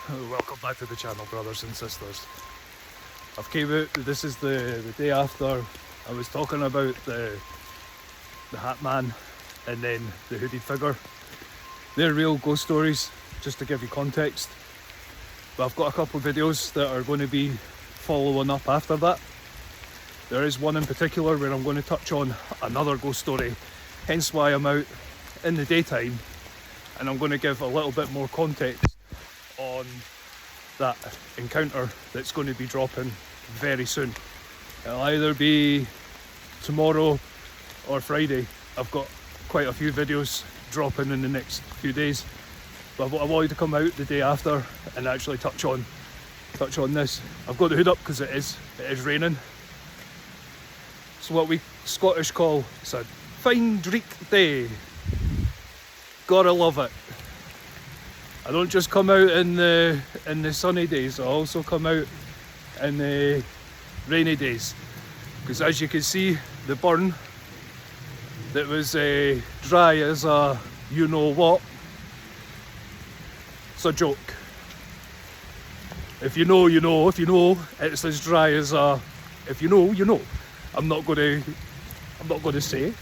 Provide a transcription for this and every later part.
Welcome back to the channel, brothers and sisters. I've came out, this is the day after I was talking about the Hat Man and then the hooded figure. They're real ghost stories, just to give you context. But I've got a couple of videos that are going to be following up after that. There is one in particular where I'm going to touch on another ghost story, hence why I'm out in the daytime, and I'm going to give a little bit more context on that encounter that's going to be dropping very soon. It'll either be tomorrow or Friday. I've got quite a few videos dropping in the next few days, but I wanted to come out the day after and actually touch on this. I've got the hood up because it is raining. It's what we Scottish call, it's a fine dreek day. Gotta love it. I don't just come out in the sunny days, I also come out in the rainy days. Because as you can see, the burn that was dry as a you know what, it's a joke. If you know, you know. If you know, it's as dry as a, if you know, you know. I'm not gonna say.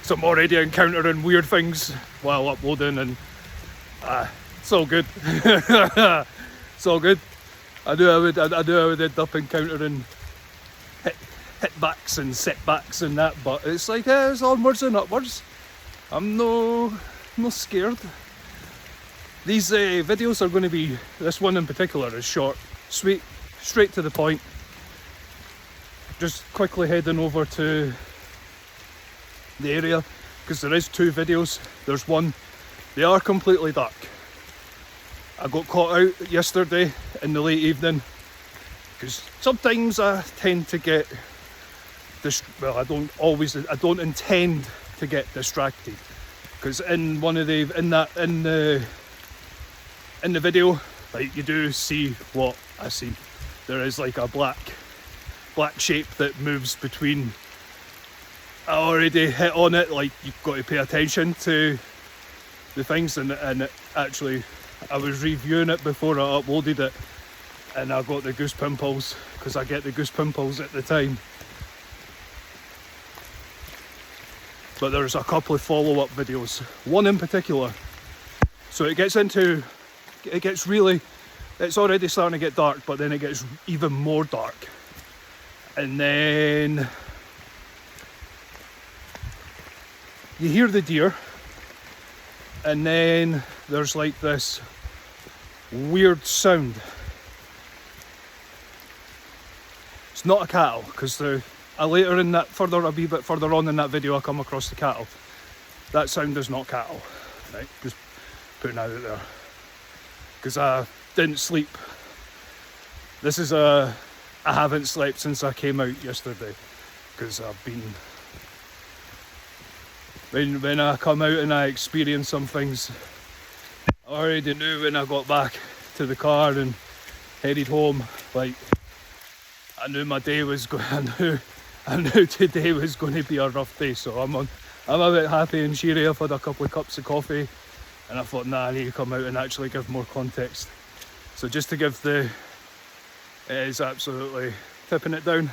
So I'm already encountering weird things while uploading, and it's all good. It's all good. I knew I would end up encountering hitbacks and setbacks and that, but it's like it's onwards and upwards. I'm no scared. These videos are going to be, this one in particular is short, sweet, straight to the point. Just quickly heading over to the area, because there is two videos. There's one, they are completely dark. I got caught out yesterday in the late evening, because sometimes I tend to get I don't intend to get distracted, because in the video, like, you do see what I see. There is like a black shape that moves between. I already hit on it, like, you've got to pay attention to the things, and it actually, I was reviewing it before I uploaded it, and I got the goose pimples, because I get the goose pimples at the time. But there's a couple of follow-up videos, one in particular. So it's already starting to get dark, but then it gets even more dark. And then you hear the deer, and then there's like this weird sound. It's not a cattle, because a wee bit further on in that video I come across the cattle. That sound is not cattle, right? Just putting that out there, because I didn't sleep. I haven't slept since I came out yesterday, because I've been, when I come out and I experience some things, I already knew when I got back to the car and headed home, like, I knew my day was going, I knew today was going to be a rough day. So I'm a bit happy and cheery. I've had a couple of cups of coffee, and I thought, nah, I need to come out and actually give more context. So just to give it is absolutely tipping it down.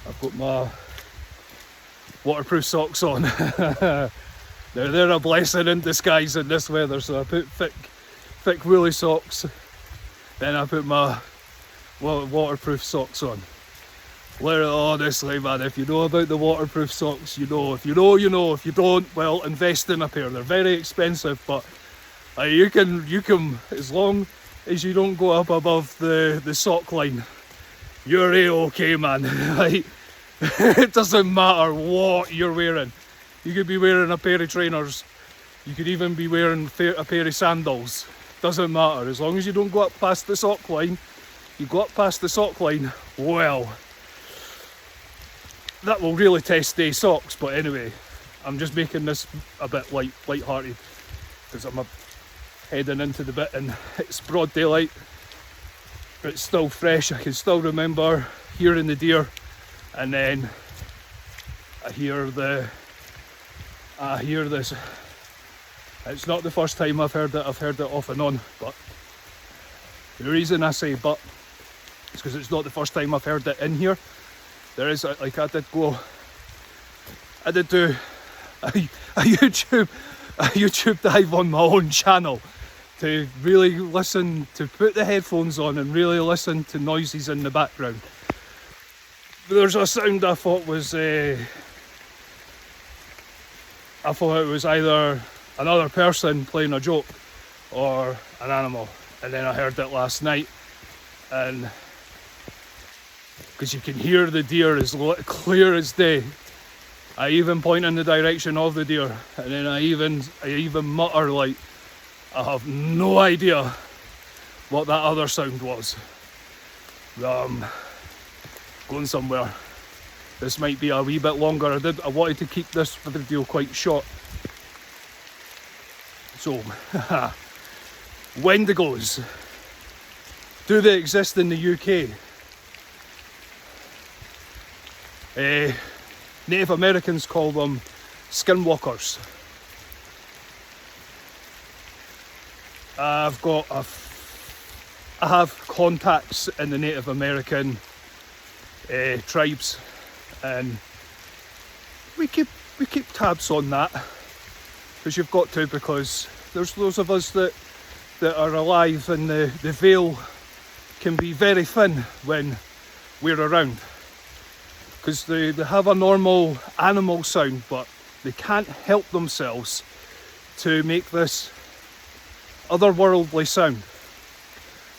I've got my waterproof socks on. They're a blessing in disguise in this weather. So I put thick woolly socks, then I put my waterproof socks on. Honestly, man, if you know about the waterproof socks, you know. If you know, you know. If you don't, well, invest in a pair. They're very expensive, but you can, as long as you don't go up above the sock line, you're A-okay, man. Like, it doesn't matter what you're wearing. You could be wearing a pair of trainers. You could even be wearing a pair of sandals. Doesn't matter, as long as you don't go up past the sock line. You go up past the sock line, well, that will really test the socks. But anyway, I'm just making this a bit light-hearted, because I'm heading into the bit and it's broad daylight, but it's still fresh. I can still remember hearing the deer, and then I hear this It's not the first time I've heard it off and on, but the reason I say but is because it's not the first time I've heard it in here. There is, like, I did do a YouTube dive on my own channel to really listen, to put the headphones on and really listen to noises in the background. There's a sound I thought it was either another person playing a joke or an animal, and then I heard it last night, and because you can hear the deer as clear as day. I even point in the direction of the deer, and then I even mutter like, I have no idea what that other sound was. Going somewhere. This might be a wee bit longer. I wanted to keep this video quite short. So, Wendigos. Do they exist in the UK? Native Americans call them skinwalkers. I have contacts in the Native American tribes, and we keep tabs on that, because you've got to, because there's those of us that are alive, and the veil can be very thin when we're around, because they have a normal animal sound, but they can't help themselves to make this otherworldly sound.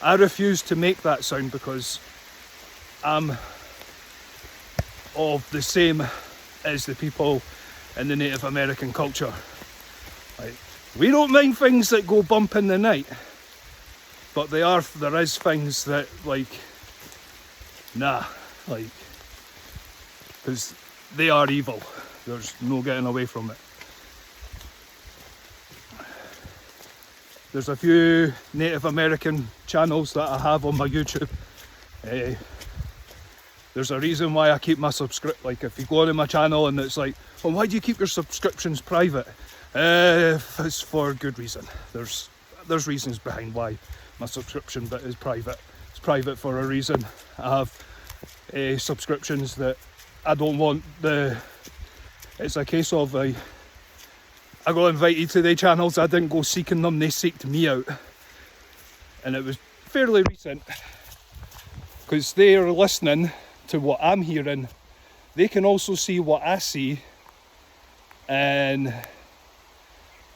I refuse to make that sound because I'm of the same as the people in the Native American culture. Like, we don't mind things that go bump in the night, but there is things that, like, nah, like, because they are evil. There's no getting away from it. There's a few Native American channels that I have on my YouTube. There's a reason why I keep my like, if you go onto my channel and it's like, well, why do you keep your subscriptions private? It's for good reason. There's reasons behind why my subscription bit is private. It's private for a reason. I have subscriptions that I don't want it's a case of I got invited to their channels, I didn't go seeking them, they seeked me out. And it was fairly recent, because they're listening to what I'm hearing. They can also see what I see, and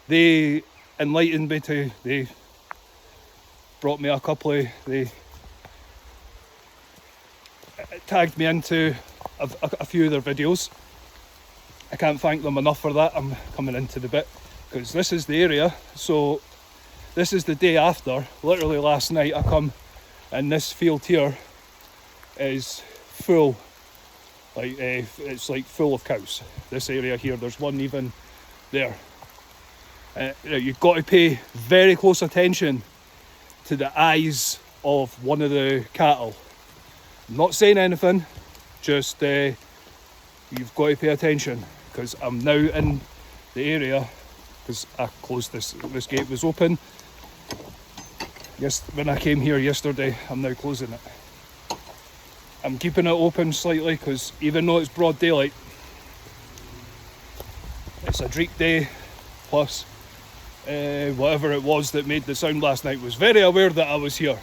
they enlightened me they brought me they tagged me into a few of their videos. I can't thank them enough for that. I'm coming into the bit, because this is the area. So this is the day after. Literally last night I come, and this field here is full, like it's like full of cows. This area here, there's one even there. You've got to pay very close attention to the eyes of one of the cattle. I'm not saying anything, just you've got to pay attention, because I'm now in the area, because I closed this gate was open. Yes, when I came here yesterday, I'm now closing it. I'm keeping it open slightly, because even though it's broad daylight, it's a dreek day, plus whatever it was that made the sound last night was very aware that I was here,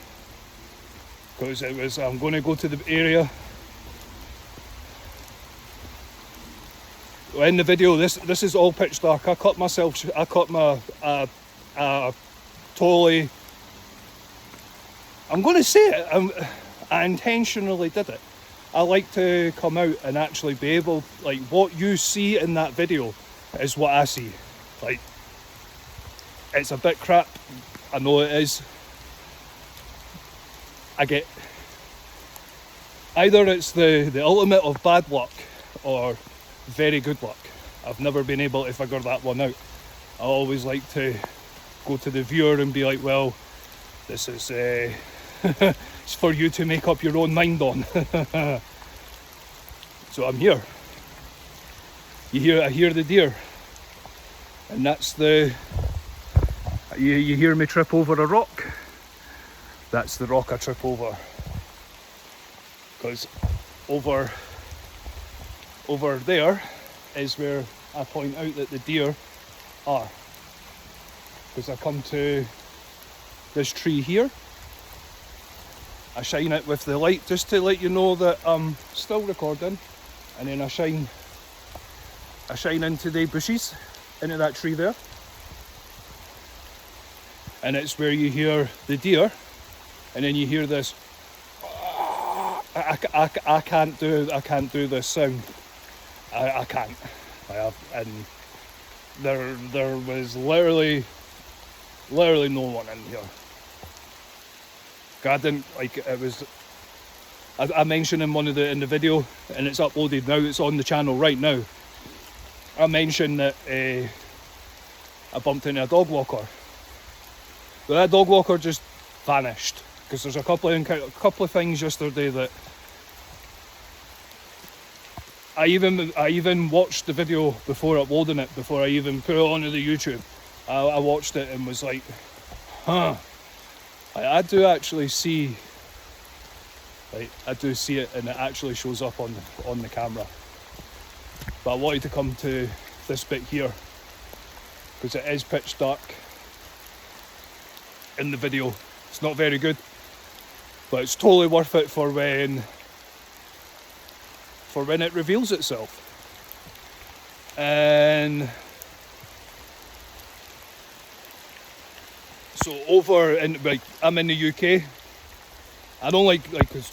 because I'm going to go to the area. In the video, this is all pitch dark. I cut my totally, I'm going to say it, I intentionally did it. I like to come out and actually be able, like, what you see in that video is what I see. Like, it's a bit crap, I know it is. I get, either it's the ultimate of bad luck or very good luck. I've never been able to figure that one out. I always like to go to the viewer and be like, well, this is it's for you to make up your own mind on. So I'm here. I hear the deer, and that's the You hear me trip over a rock? That's the rock I trip over. Because over there is where I point out that the deer are. Because I come to this tree here, I shine it with the light just to let you know that I'm still recording, and then I shine into the bushes, into that tree there, and it's where you hear the deer, and then you hear this. I can't do this sound. I can't. And there was literally no one in here. I didn't like it. Was I mentioned in in the video, and it's uploaded now. It's on the channel right now. I mentioned that I bumped into a dog walker, but that dog walker just vanished. Because there's a couple of things yesterday that I even watched the video before uploading it, before I even put it onto the YouTube. I watched it and was like, huh. I do actually see, like, I do see it, and it actually shows up on the camera. But I wanted to come to this bit here because it is pitch dark in the video. It's not very good, but it's totally worth it for when it reveals itself. And so over in, like, I'm in the UK. I don't like because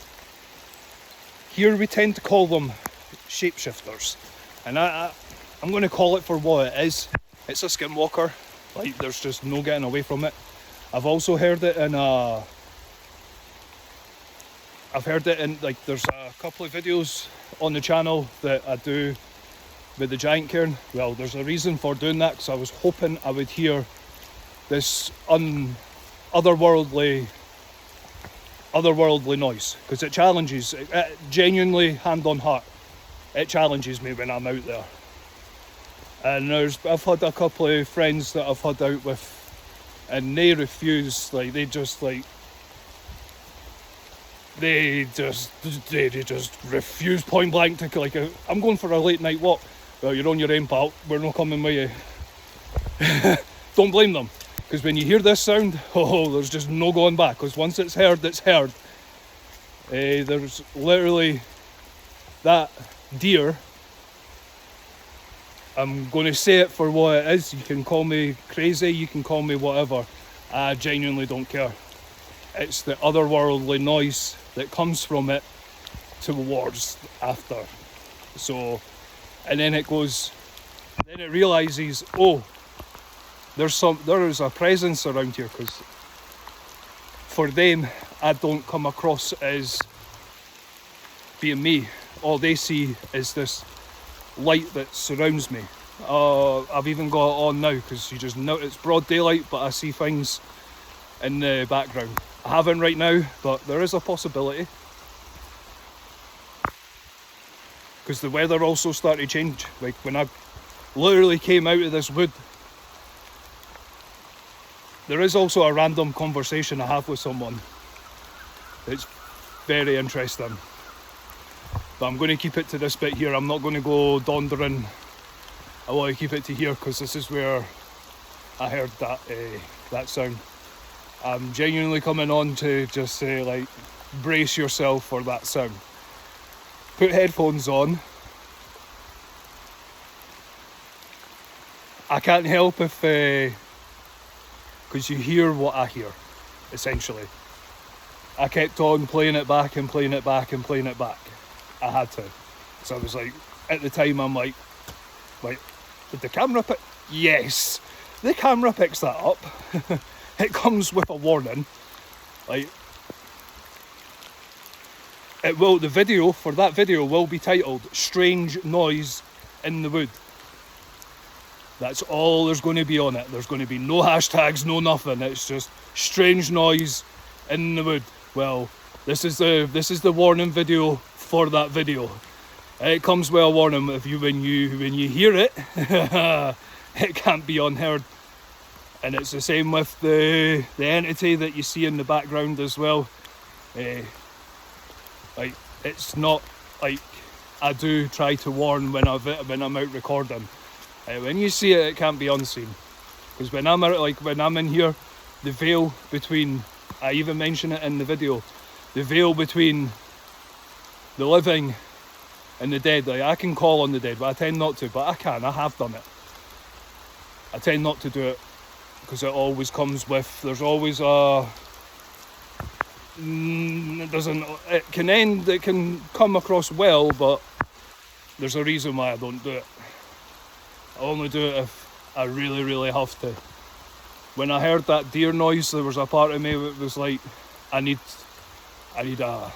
here we tend to call them shapeshifters, and I'm going to call it for what it is. It's a skinwalker. Like, there's just no getting away from it. I've also heard it in like, there's a couple of videos on the channel that I do with the giant cairn. Well, there's a reason for doing that, because I was hoping I would hear this otherworldly noise, because it challenges, it genuinely, hand on heart, it challenges me when I'm out there. And I've had a couple of friends that I've had out with, and they refuse. Like, they just refuse point blank to, like, I'm going for a late night walk. Well, you're on your own, pal, we're not coming with you. Don't blame them, because when you hear this sound, there's just no going back, because once it's heard, it's heard. There's literally that deer. I'm going to say it for what it is. You can call me crazy, you can call me whatever. I genuinely don't care. It's the otherworldly noise that comes from it towards after. So, and then it goes, then it realises, oh, there is a presence around here, because for them, I don't come across as being me. All they see is this light that surrounds me. I've even got it on now, because you just know it's broad daylight, but I see things in the background. I haven't right now, but there is a possibility, because the weather also started to change. Like, when I literally came out of this wood, there is also a random conversation I have with someone. It's very interesting. But I'm going to keep it to this bit here. I'm not going to go dondering. I want to keep it to here, because this is where I heard that sound. I'm genuinely coming on to just say, like, brace yourself for that sound. Put headphones on. I can't help if, because you hear what I hear, essentially. I kept on playing it back and playing it back and playing it back. I had to. So I was like, at the time, I'm like, did the camera pick? Yes, the camera picks that up. It comes with a warning. Like, it will. The video for that video will be titled "Strange Noise in the Wood." That's all there's going to be on it. There's going to be no hashtags, no nothing. It's just strange noise in the wood. Well, this is the warning video for that video. It comes with a warning. When you hear it, it can't be unheard. And it's the same with the entity that you see in the background as well. Like, it's not like, I do try to warn when I'm out recording. When you see it, it can't be unseen. Because when I'm out, like when I'm in here, the veil between, I even mention it in the video, the veil between the living and the dead. Like, I can call on the dead, but I tend not to. But I have done it. I tend not to do it because it always comes with, there's always it can come across well, but there's a reason why I don't do it. I only do it if I really, really have to. When I heard that deer noise, there was a part of me that was like, I need a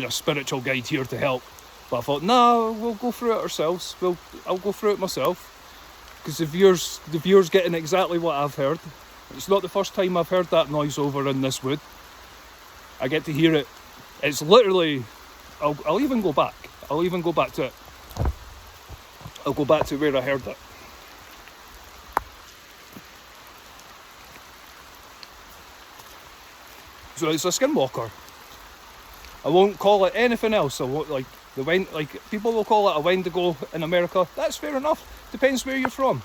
spiritual guide here to help. But I thought, no, we'll go through it ourselves. I'll go through it myself. Because the viewers getting exactly what I've heard. It's not the first time I've heard that noise over in this wood. I get to hear it. It's literally, I'll even go back. I'll even go back to it. I'll go back to where I heard it. So it's a skinwalker. I won't call it anything else. I won't, like people will call it a Wendigo in America. That's fair enough. Depends where you're from.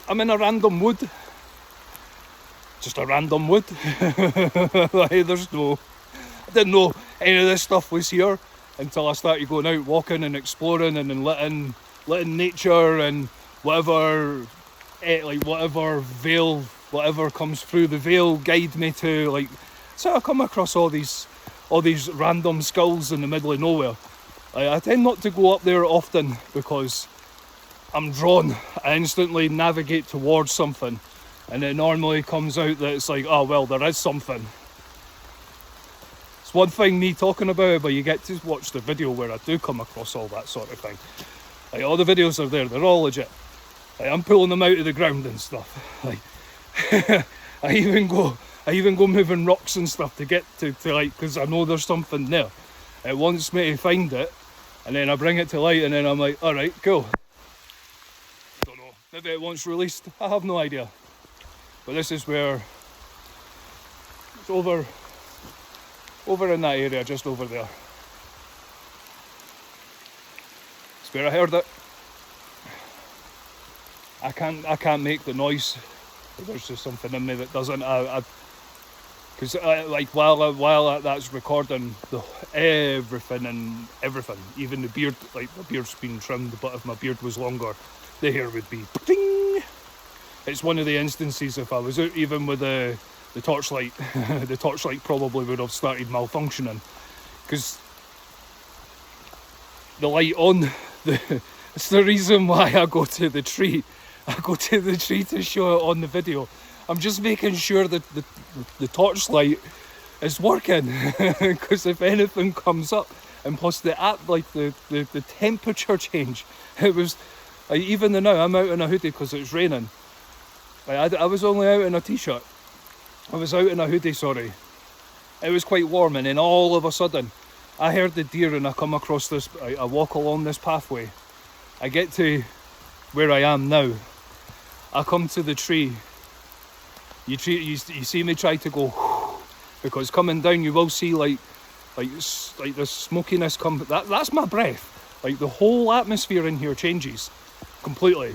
I'm in a random wood. Just a random wood. Like, I didn't know any of this stuff was here until I started going out walking and exploring and then letting nature and whatever veil, whatever comes through the veil guide me to, like, so I come across all these random skulls in the middle of nowhere. I tend not to go up there often because I'm drawn. I instantly navigate towards something, and it normally comes out that it's like, oh well, there is something. It's one thing me talking about it, but you get to watch the video where I do come across all that sort of thing. Like, all the videos are there, they're all legit. Like, I'm pulling them out of the ground and stuff. Like, I even go moving rocks and stuff to get to like, because I know there's something there. It wants me to find it, and then I bring it to light, and then I'm like, all right, cool. Don't know. Maybe it wants released. I have no idea. But this is where it's over in that area, just over there. It's where I heard it. I can't make the noise. There's just something in me that doesn't. Because like while that's recording, everything, even the beard, like my beard's been trimmed, but if my beard was longer, the hair would be ding. It's one of the instances, if I was out even with the torchlight, the torchlight probably would have started malfunctioning, because the light on, it's the reason why I go to the tree. I go to the tree to show it on the video. I'm just making sure that the torchlight is working, because if anything comes up, and plus the temperature change, it was like, even now I'm out in a hoodie because it's raining. Like, I was only out in a t-shirt. I was out in a hoodie, sorry. It was quite warm, and then all of a sudden I heard the deer, and I come across this, I walk along this pathway. I get to where I am now. I come to the tree. You see me try to go, because coming down you will see like the smokiness come. That's my breath. Like, the whole atmosphere in here changes completely,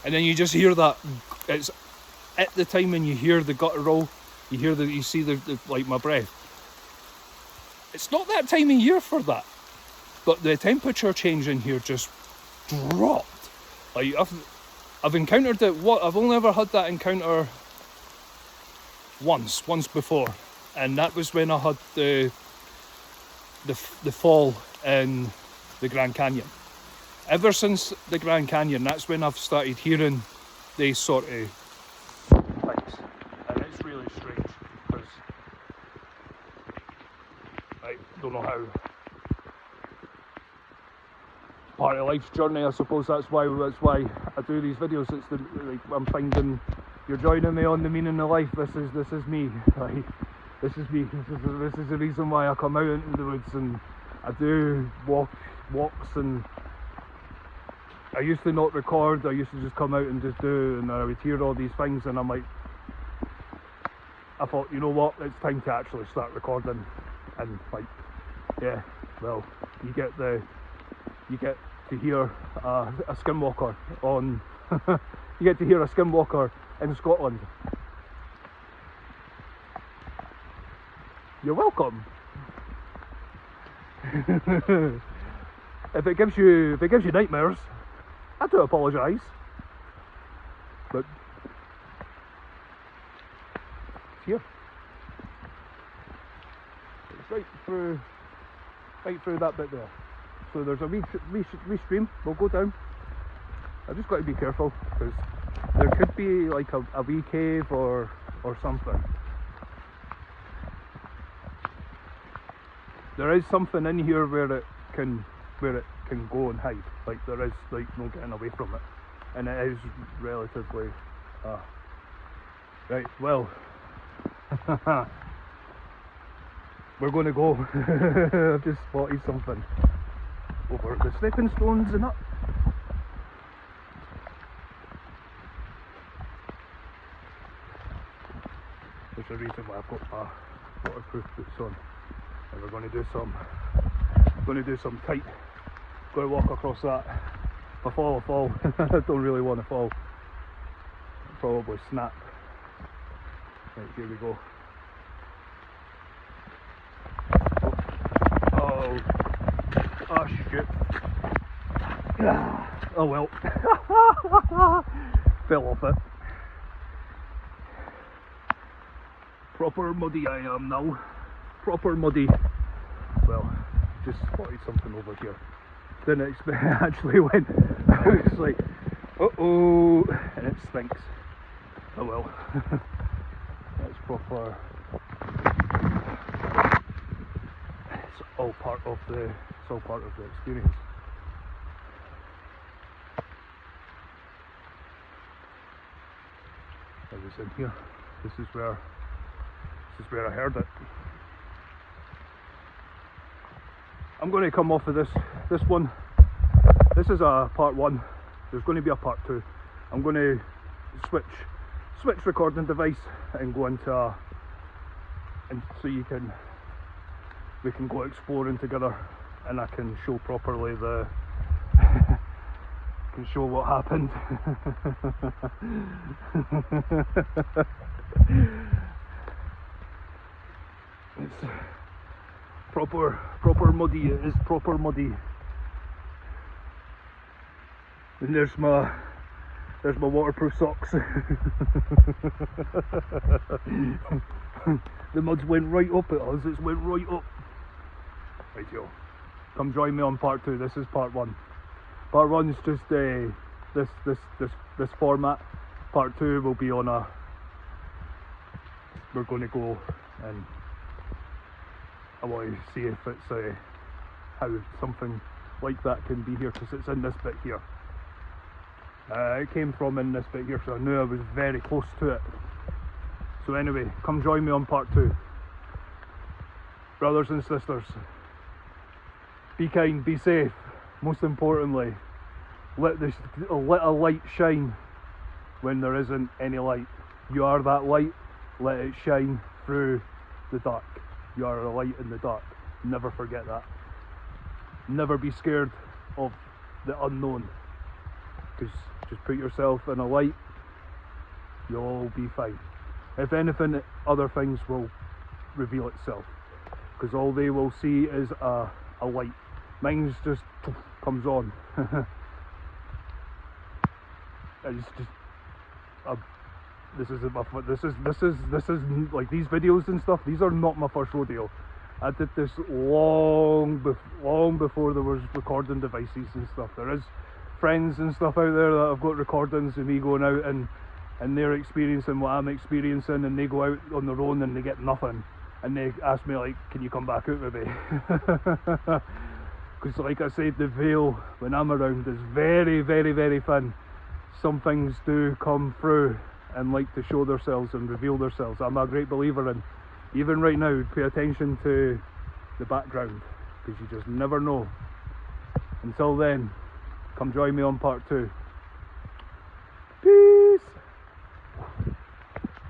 and then you just hear that. It's at the time when you hear the guttural, you see the like my breath. It's not that time of year for that, but the temperature change in here just dropped. Like, I've encountered it. I've only ever had that encounter once before, and that was when I had the fall in the Grand Canyon. Ever since the Grand Canyon, that's when I've started hearing these sort of things, and it's really strange, because I don't know how. Part of life's journey, I suppose. That's why I do these videos. It's like, I'm finding, you're joining me on the meaning of life. This is me. Like, this is me. This is the reason why I come out into the woods, and I do walks and I used to not record, I used to just come out and just do, and I would hear all these things, and I'm like, I thought, you know what, it's time to actually start recording. And like, yeah, well, you get to hear a skinwalker on you get to hear a skinwalker in Scotland. You're welcome. If it gives you nightmares, I do apologise, but it's here. It's right through that bit there. So there's a wee stream. We'll go down. I just got to be careful because there could be like a wee cave or something. There is something in here where it can go and hide. Like there is like no getting away from it, and it is relatively right. Well, we're going to go. I've just spotted something over the stepping stones and up. There's a reason why I've got my waterproof boots on, and we're going to do some tight. Going to walk across that. If I fall, I fall. I don't really want to fall. I'll probably snap. Right, here we go. Oh shit. Oh well. Fell off it. Proper muddy I am now. Proper muddy. Well, just spotted something over here. Didn't expect it actually went. I was like, uh-oh, and it stinks. Oh well. That's proper. It's all part of the experience. I was in here. This is where I heard it. I'm going to come off of this one. This is a part 1. There's going to be a part 2. I'm going to switch recording device and go into and so we can go exploring together, and I can show properly can show what happened. It's proper muddy. It is proper muddy. And there's my waterproof socks. The mud's went right up at us. It's went right up. Right, yo. Come join me on part 2. This is part 1. Part 1 is just this format. Part 2 will be on a. We're going to go and I want to see if it's how something like that can be here, because it's in this bit here. It came from in this bit here, so I knew I was very close to it. So anyway, come join me on part 2. Brothers and sisters, be kind, be safe. Most importantly, let a light shine when there isn't any light. You are that light. Let it shine through the dark. You are a light in the dark. Never forget that. Never be scared of the unknown. Because just put yourself in a light, you'll all be fine. If anything, other things will reveal itself. Because all they will see is a light. Mine's just comes on. It's just this is like these videos and stuff. These are not my first rodeo. I did this long before there was recording devices and stuff. There is friends and stuff out there that have got recordings of me going out and they're experiencing what I'm experiencing, and they go out on their own and they get nothing, and they ask me like, can you come back out with me? Because like I said, the veil when I'm around is very, very, very thin. Some things do come through and like to show themselves and reveal themselves. I'm a great believer in, even right now, pay attention to the background, because you just never know. Until then, come join me on part 2.